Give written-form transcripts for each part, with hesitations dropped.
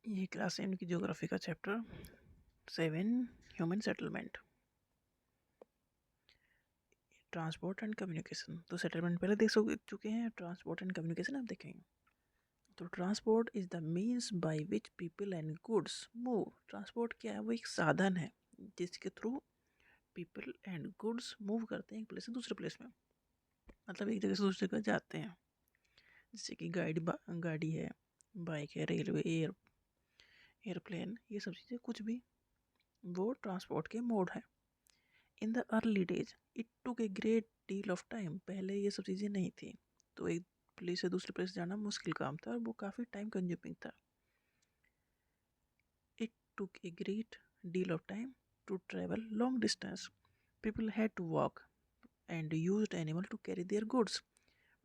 ये क्लास 7 की ज्योग्राफी का chapter 7 human settlement, transport and communication. तो सेटलमेंट पहले देख चुके हैं, ट्रांसपोर्ट एंड कम्युनिकेशन आप देखेंगे। तो transport is the means by which people and goods move. Transport क्या है? वो एक साधन है जिसके through people and goods move करते हैं एक प्लेस से दूसरे प्लेस में, मतलब एक जगह से दूसरी जगह जाते हैं। जैसे कि गाड़ी है, बाइक है, रेलवे, एयरप्लेन, ये सब चीज़ें कुछ भी वो ट्रांसपोर्ट के मोड है। In the early days it took a great deal of time. पहले ये सब चीज़ें नहीं थी, तो एक प्लेस से दूसरे प्लेस जाना मुश्किल काम था और वो काफ़ी टाइम कंज्यूमिंग था। It took a great deal of time to travel long distance. People had to walk and used animal to carry their goods.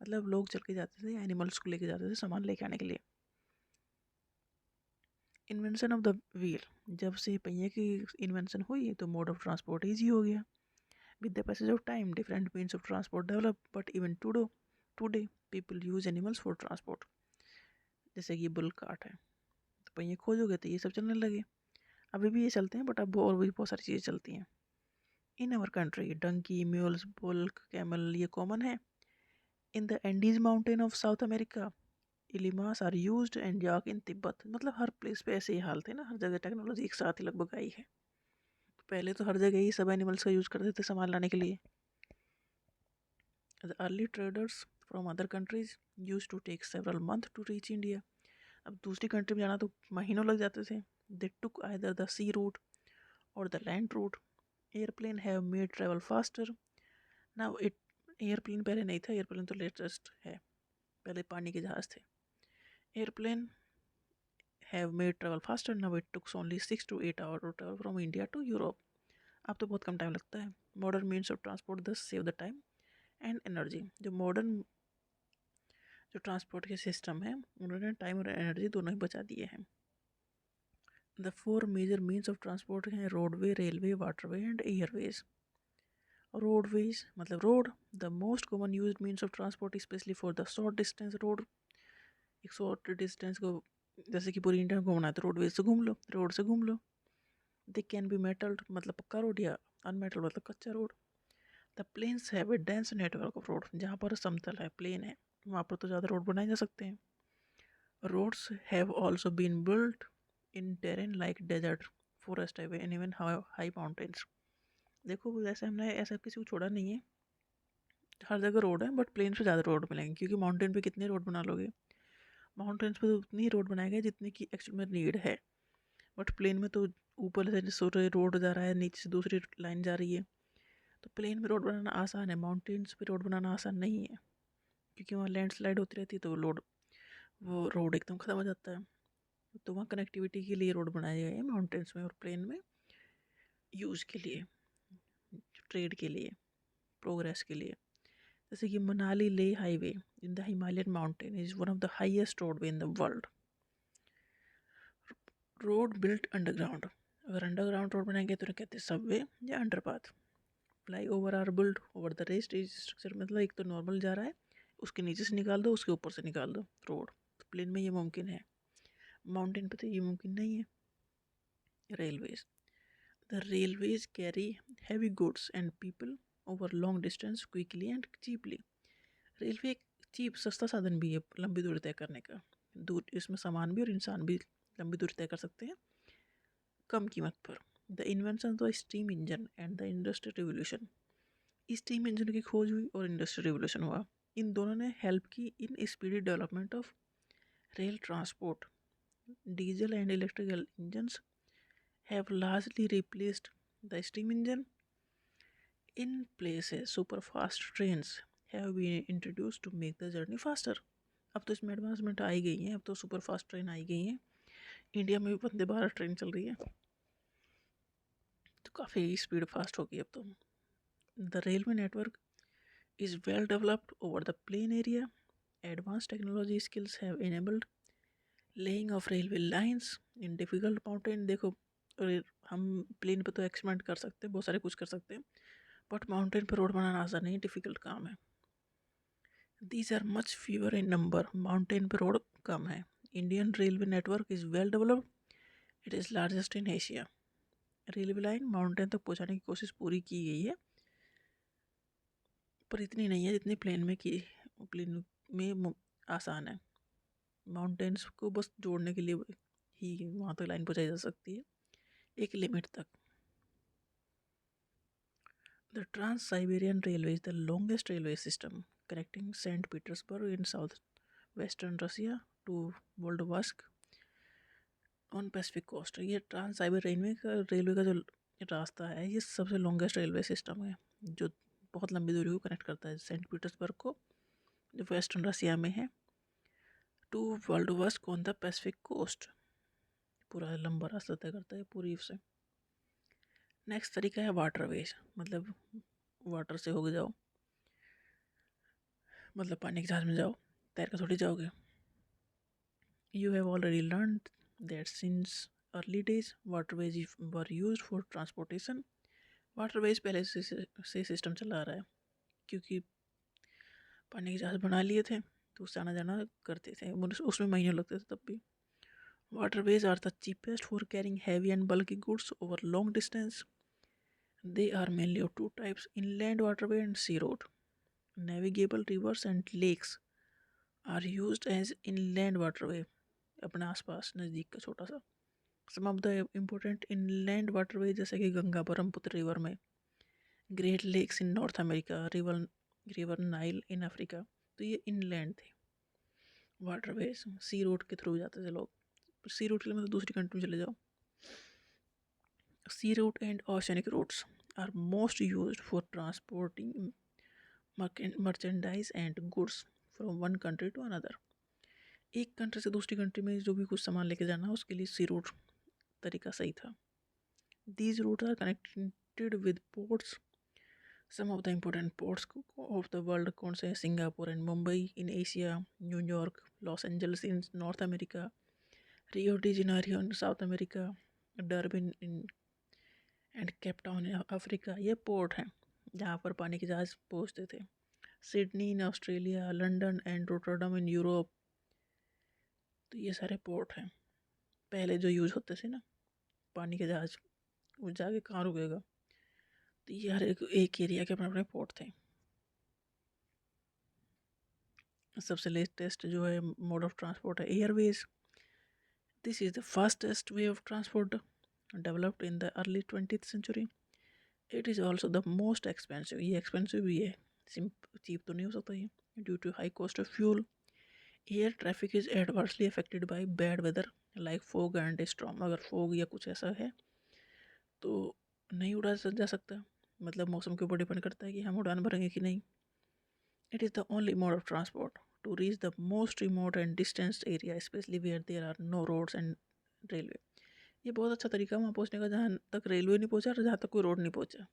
मतलब लोग चल के जाते थे, एनिमल्स को लेके जाते थे सामान लेके आने के लिए। इन्वेंशन ऑफ द व्हील, जब से पहिए की इन्वेंशन हुई तो मोड ऑफ ट्रांसपोर्ट ईजी हो गया। With the passage of time, different means of transport developed, but even today people use animals for transport. जैसे कि बुल कार्ट है, तो पहिए खोजोगे तो ये सब चलने लगे। अभी भी ये चलते हैं, बट अब और भी बहुत सारी चीज़ें चलती हैं। In our country donkey, mules, bull, camel ये कॉमन है। In the Andes mountain of South America llamas are used and yak in Tibet. मतलब हर प्लेस पे ऐसे ही हाल थे ना, हर जगह टेक्नोलॉजी एक साथ ही लगभग आई है। पहले तो हर जगह ही सब एनिमल्स का यूज़ करते थे सामान लाने के लिए। The early traders from other countries used to take several months to reach India. अब दूसरी कंट्री में जाना तो महीनों लग जाते थे. They took either the sea route or the land route. Airplane have made travel faster. Now it airplane पहले नहीं था, एयरप्लेन तो लेटेस्ट है, पहले पानी के जहाज थे. Airplane have made travel faster. Now it took only 6 to 8 hours to travel from India to Europe. अब तो बहुत कम टाइम लगता है. Modern means of transport thus save the time and energy. जो मॉडर्न जो ट्रांसपोर्ट के सिस्टम है उन्होंने टाइम और एनर्जी दोनों ही बचा दिए हैं. The 4 major means of transport हैं roadway, railway, waterway and airways. Roadways मतलब road, the most common use means of transport specially for the short distance road. एक शॉर्ट डिस्टेंस को जैसे कि पूरी इंडिया में घूमना है तो रोडवेज से घूम लो, रोड से घूम लो. दे कैन बी मेटल्ड मतलब पक्का रोड या अनमेटल्ड मतलब कच्चा road. The plains have a dense network of road. जहाँ पर समतल है, प्लेन है, वहाँ पर तो ज़्यादा रोड बनाए जा सकते हैं. Roads have also been built in terrain like desert, forest highway and even high mountains. देखो वैसे हमने ऐसा किसी को छोड़ा नहीं है, हर जगह रोड है, बट प्लेन पे ज़्यादा रोड मिलेंगे क्योंकि माउंटेन पे कितने रोड बना लोगे. माउंटेन्स पे तो उतनी ही रोड बनाए गए जितने की एक्चुअल में नीड है, बट प्लेन में तो ऊपर से सोरे रोड जा रहा है, नीचे से दूसरी लाइन जा रही है, तो प्लेन में रोड बनाना आसान है, माउंटेन्स पे रोड बनाना आसान नहीं है क्योंकि वहाँ लैंडस्लाइड होती रहती है तो वो रोड एकदम ख़त्म हो जाता है. तो वहाँ कनेक्टिविटी के लिए रोड बनाए गए हैं माउंटेन्स में और प्लेन में, यूज़ के लिए, ट्रेड के लिए, प्रोग्रेस के लिए. जैसे कि Manali Leh highway in the Himalayan mountain is one of the highest roadway in the world. Road built underground, अगर अंडरग्राउंड रोड बनाएंगे तो कहते हैं सबवे या underpath. Flyover are build over the rest is structure, मतलब एक तो नॉर्मल जा रहा है, उसके नीचे से निकाल दो, उसके ऊपर से निकाल दो रोड. तो प्लेन में ये मुमकिन है, माउंटेन पे तो ये मुमकिन नहीं है. Railways, the railways carry heavy goods and people over long distance quickly and cheaply. Railway एक चीप सस्ता साधन भी है लंबी दूरी तय करने का. दूर इसमें सामान भी और इंसान भी लंबी दूरी तय कर सकते हैं कम कीमत पर. The invention of steam engine and the industrial revolution. Steam engine की खोज हुई और इंडस्ट्रियल रिवोल्यूशन हुआ. इन दोनों ने हेल्प की in speedy development of rail transport. Diesel and electrical engines have largely replaced the steam engine. In places, super-fast trains have been introduced to make the journey faster. अब तो इसमें advancement आई गई है, अब तो सुपर फास्ट ट्रेन आई गई हैं. India में भी वंदे भारत ट्रेन चल रही है, तो काफ़ी स्पीड फास्ट होगी अब तो. The railway network is well developed over the plain area. Advance technology skills have enabled laying of railway lines in difficult mountain. देखो हम प्लेन पे तो एक्सपेंड कर सकते हैं, बहुत सारे कुछ कर सकते हैं, बट माउंटेन पे रोड बनाना आसान नहीं, डिफ़िकल्ट काम है. These are much fewer in number. Mountain पे रोड कम है, Indian railway network is well developed. It is largest in Asia. Railway line mountain तक पहुंचाने की कोशिश पूरी की गई है, पर इतनी नहीं है जितनी प्लेन में आसान है। माउंटेन्स को बस जोड़ने के लिए ही वहाँ तक लाइन पहुंचाई जा सकती है, एक लिमिट तक। The Trans-Siberian Railway is the longest railway system connecting St. Petersburg in southwestern Russia to Vladivostok on Pacific coast. ये ट्रांस साइबर रेलवे का जो रास्ता है, ये सबसे लॉन्गेस्ट रेलवे सिस्टम है जो बहुत लंबी दूरी को कनेक्ट करता है सेंट पीटर्सबर्ग को, जो वेस्टर्न रसिया में है, to Vladivostok on the Pacific coast. पूरा लंबा रास्ता तय करता है पूरी से। नेक्स्ट तरीका है वाटरवेज, मतलब वाटर से होके जाओ, मतलब पानी के जहाज में जाओ, तैर कर थोड़ी जाओगे। You have already learn that since early days waterways were used for transportation। Waterways पहले से सिस्टम चला रहा है, क्योंकि पानी के जहाज बना लिए थे तो उससे आना जाना करते थे, उसमें महीने लगते थे तब भी। Waterways are the cheapest for carrying heavy and bulky goods over long distance. They are mainly of two types, inland waterway and sea road. Navigable rivers and lakes are used as inland waterway, अपने आसपास नज़दीक का छोटा सा। Some of the important inland waterway जैसे कि Ganga Brahmaputra river में, Great Lakes in North America, river Nile in Africa, तो ये इनलैंड थे वाटरवेज। सी रूट के थ्रू जाते थे लोग, सी रूट के लिए मतलब दूसरी कंट्री में चले जाओ। Sea route and oceanic routes are most used for transporting merchandise and goods from one country to another. एक कंट्री से दूसरी कंट्री में जो भी कुछ सामान लेके जाना, उसके लिए सी रूट तरीका सही था। These route are connected with ports. Some of the important ports of the world कौन से हैं? Singapore and Mumbai in Asia, New York, Los Angeles in North America, Rio de Janeiro in South America, Durban in and Cape Town in Africa. ये port हैं जहाँ पर पानी के जहाज पहुँचते थे। Sydney in Australia, London and Rotterdam in Europe, तो ये सारे पोर्ट हैं पहले जो यूज़ होते थे ना पानी के जहाज, वो जाके कहाँ रुकेगा, तो ये हर एक एरिया के अपने अपने पोर्ट थे। सबसे लेटेस्ट जो है मोड ऑफ ट्रांसपोर्ट है airways. This is the fastest way of transport developed in the early 20th century. It is also the most expensive, ये एक्सपेंसिव भी है, चीप तो नहीं हो सकता ये, due to high cost of fuel. Air traffic is adversely affected by bad weather like fog and storm. अगर fog या कुछ ऐसा है तो नहीं उड़ा जा सकता, मतलब मौसम के ऊपर डिपेंड करता है कि हम उड़ान भरेंगे कि नहीं। It is the only mode of transport to reach the most remote and distance area, specially where there are no roads and railway. ये बहुत अच्छा तरीका है वहाँ पहुँचने का जहाँ तक रेलवे नहीं पहुँचा और जहाँ तक कोई रोड नहीं पहुँचा।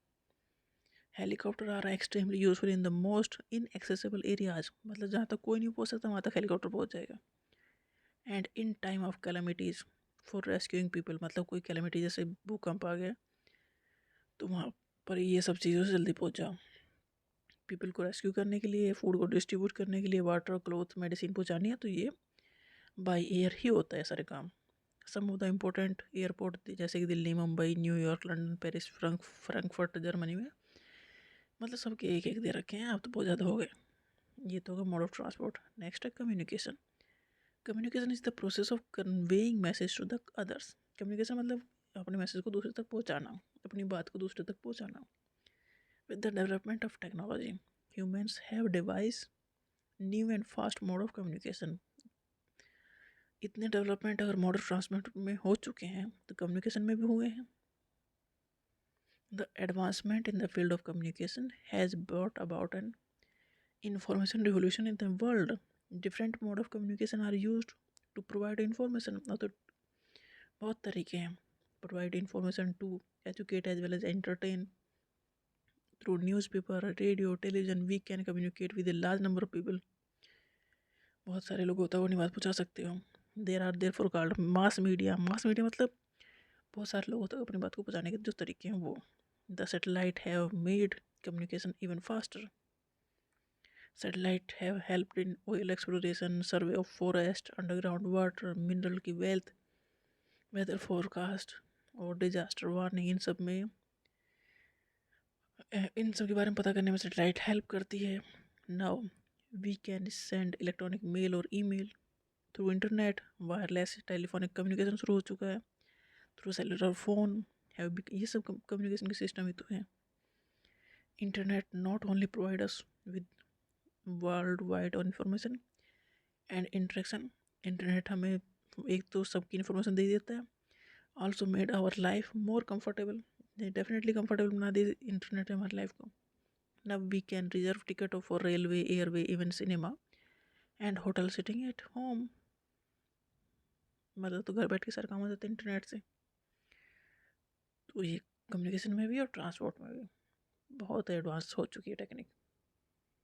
Helicopter are extremely useful in the most inaccessible areas, मतलब जहाँ तक कोई नहीं पहुँच सकता वहाँ तक हेलीकॉप्टर पहुँच जाएगा। And in time of calamities for rescuing people, मतलब कोई कैलामिटी जैसे भूकंप आ गया तो वहाँ पर ये सब चीज़ों से जल्दी पहुँच जाओ। पीपल को रेस्क्यू करने के लिए, फूड को डिस्ट्रीब्यूट करने के लिए, वाटर, क्लोथ, मेडिसिन पहुँचानी है, तो ये बाय एयर ही होता है सारे काम। सम ऑफ द इम्पोर्टेंट एयरपोर्ट जैसे कि Delhi, Mumbai, New York, London, Paris, Frankfurt Germany में, मतलब सबके एक एक दे रखे हैं, अब तो बहुत ज़्यादा हो गए। ये तो होगा मोड ऑफ ट्रांसपोर्ट। नेक्स्ट है communication. Communication is the process of conveying message to the others. Communication मतलब अपने मैसेज को दूसरे तक पहुँचाना, अपनी बात को दूसरे तक पहुँचाना। With the development of technology humans have device new and fast mode of communication. इतने डेवलपमेंट अगर मोड ऑफ ट्रांसपोर्ट में हो चुके हैं तो कम्युनिकेशन में भी हुए हैं। The advancement in the field of communication has brought about an information revolution in the world. Different mode of communication are used to provide information. तो बहुत तरीके हैं, provide information to educate as well as entertain. Through newspaper, radio, television, we can communicate with a large number of people. बहुत सारे लोग होता है वो नहीं बात पहुँचा सकते हो। There are therefore called mass media. Mass media मतलब बहुत सारे लोग होते हैं अपनी बात को पहुँचाने के जो तरीके हैं वो। The satellite have made communication even faster. Satellite have helped in oil exploration, survey of forest, underground water, mineral की wealth, weather forecast और disaster warning, इन सब के बारे में पता करने में सैटेलाइट हेल्प करती है. Now we can send electronic mail और email through internet. Wireless telephonic communication शुरू हो चुका है थ्रू सेलुलर फ़ोन. ये सब कम्युनिकेशन के सिस्टम ही तो हैं. Internet not only provide us with world wide information and interaction. Internet हमें एक तो सबकी इन्फॉर्मेशन दे देता है, also made our life more comfortable. Definitely comfortable बना दी इंटरनेट हमारी लाइफ को. Now we can reserve ticket for railway, airway, even cinema and hotel sitting at home. मतलब तो घर बैठ के सारे काम हो जाते हैं इंटरनेट से. तो ये कम्युनिकेशन में भी और ट्रांसपोर्ट में भी बहुत एडवांस हो चुकी है टेक्निक.